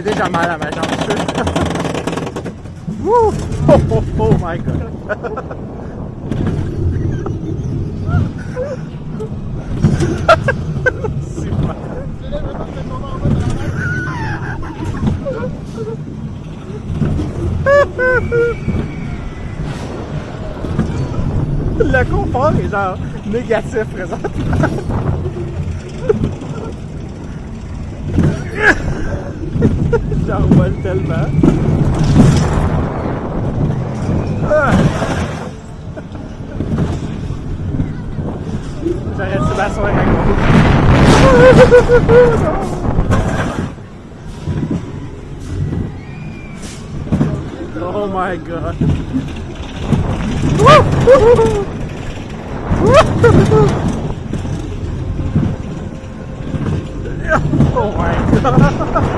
déjà mal à ma jambe. Woo! Oh my god! Super! Le confort est genre négatif présentement. J'en vole tellement. J'arrête de m'asseoir avec mon Oh my god. Oh my god.